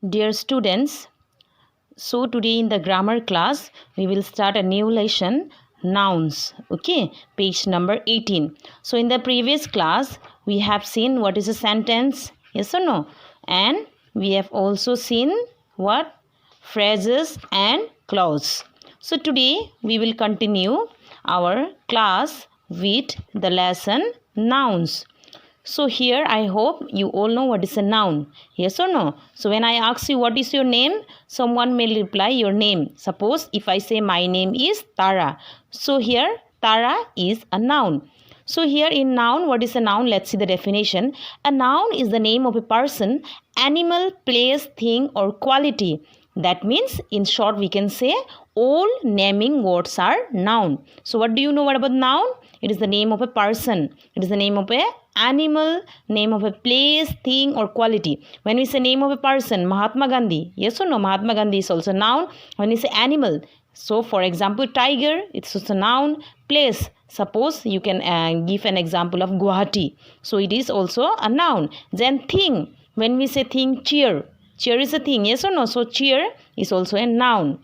Dear students, so today in the grammar class we will start a new lesson, nouns. Okay, page number 18. So in the previous class we have seen what is a sentence, yes or no, and we have also seen what phrases and clause. So today we will continue our class with the lesson nouns. So here I hope you all know what is a noun. Yes or no? So when I ask you what is your name, someone may reply your name. Suppose if I say my name is Tara. So here Tara is a noun. So here in noun, what is a noun? Let's see the definition. A noun is the name of a person, animal, place, thing or quality. That means in short we can say all naming words are noun. So what do you know about noun? It is the name of a person. It is the name of a animal, name of a place, thing or quality. When we say name of a person, Mahatma Gandhi, yes or no, Mahatma Gandhi is also noun. When we say animal, so for example tiger, it's also noun. Place, suppose you can give an example of Guwahati, so it is also a noun. Then thing, when we say thing, chair, chair is a thing, yes or no, so chair is also a noun.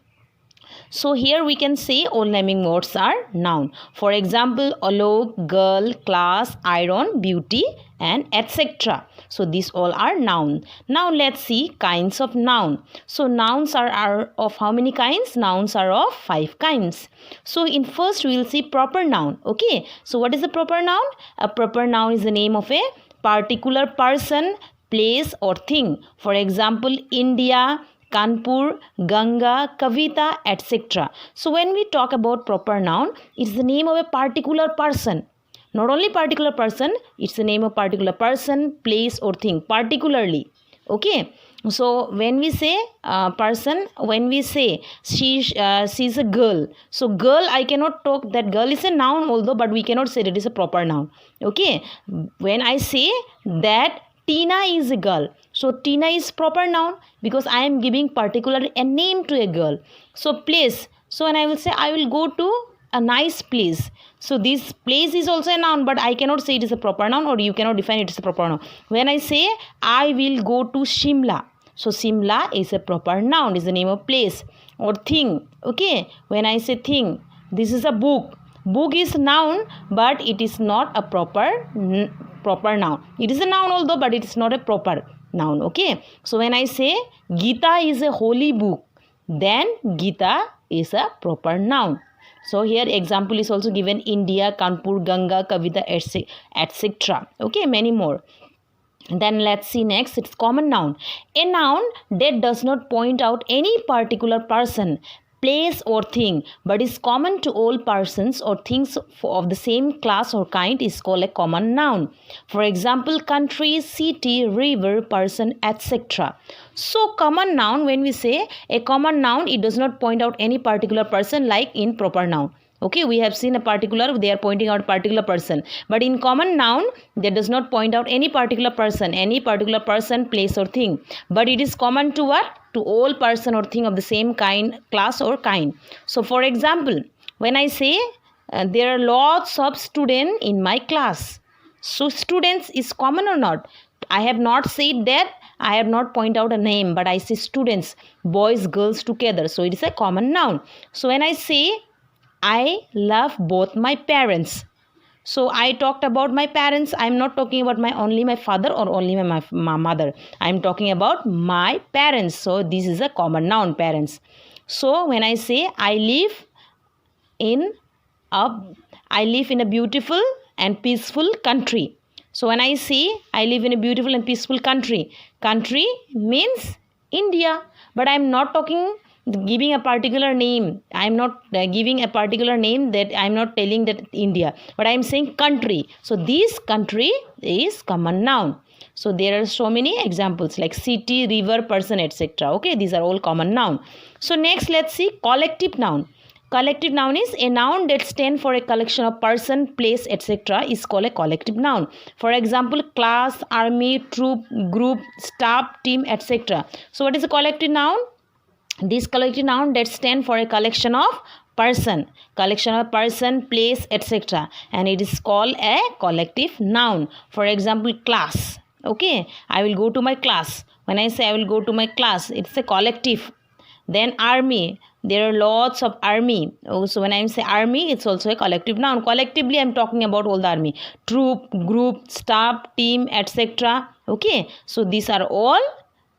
So here we can say all naming words are noun. For example, alok, girl, class, iron, beauty and etc. So these all are noun. Now let's see kinds of noun. So nouns are of how many kinds? Nouns are of 5 kinds. So in first we will see proper noun. Okay. So what is a proper noun? A proper noun is the name of a particular person, place or thing. For example, India, Kanpur, Ganga, Kavita, etc. So when we talk about proper noun, it's the name of a particular person. Not only particular person, it's the name of particular person, place or thing, particularly. Okay. So when we say person, when we say she's a girl. So girl, I cannot talk that girl is a noun although, but we cannot say that it is a proper noun. Okay. When I say that Tina is a girl, so Tina is proper noun because I am giving particularly a name to a girl. So place, so when I will say I will go to a nice place, so this place is also a noun, but I cannot say it is a proper noun or you cannot define it as a proper noun. When I say I will go to Shimla, so Shimla is a proper noun, is the name of place or thing. Okay, when I say thing, this is a book. Book is noun, but it is not a proper noun. It is a noun although, but it is not a proper noun. Okay. So when I say Gita is a holy book, then Gita is a proper noun. So here example is also given: India, Kanpur, Ganga, Kavita, etc. Okay, many more. Then let's see next, it's common noun. A noun that does not point out any particular person, place or thing, but is common to all persons or things of the same class or kind is called a common noun. For example, country, city, river, person, etc. So common noun, when we say a common noun, it does not point out any particular person like in proper noun. Okay, we have seen a particular, they are pointing out particular person. But in common noun, that does not point out any particular person, place or thing. But it is common to what? To all person or thing of the same kind, class or kind. So for example, when I say there are lots of students in my class. So students is common or not? I have not said that, I have not point out a name, but I say students, boys, girls together. So it is a common noun. So when I say I love both my parents. So I talked about my parents. I am not talking about only my father or only my mother. I am talking about my parents. So this is a common noun, parents. So when I say I live in a beautiful and peaceful country. So when I say I live in a beautiful and peaceful country, country means India. But I am not giving a particular name. I am not giving a particular name, that I am not telling that India, but I am saying country. So this country is common noun. So there are so many examples like city, river, person, etc. Okay, these are all common noun. So next let's see collective noun. Collective noun is a noun that stands for a collection of person, place, etc. is called a collective noun. For example, class, army, troop, group, staff, team, etc. So what is a collective noun? This collective noun that stand for a collection of person, place, etc. and it is called a collective noun. For example, class. Okay, I will go to my class. When I say I will go to my class, it's a collective. Then army, there are lots of army. Oh, so when I say army, it's also a collective noun. Collectively, I'm talking about all the army. Troop, group, staff, team, etc. Okay, so these are all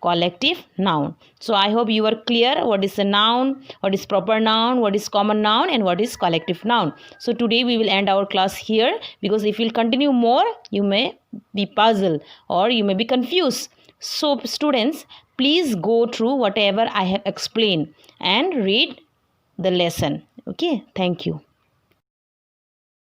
collective noun. So I hope you are clear what is a noun, what is proper noun, what is common noun, and what is collective noun. So today we will end our class here, because if we'll continue more, you may be puzzled or you may be confused. So students, please go through whatever I have explained and read the lesson. Okay, thank you.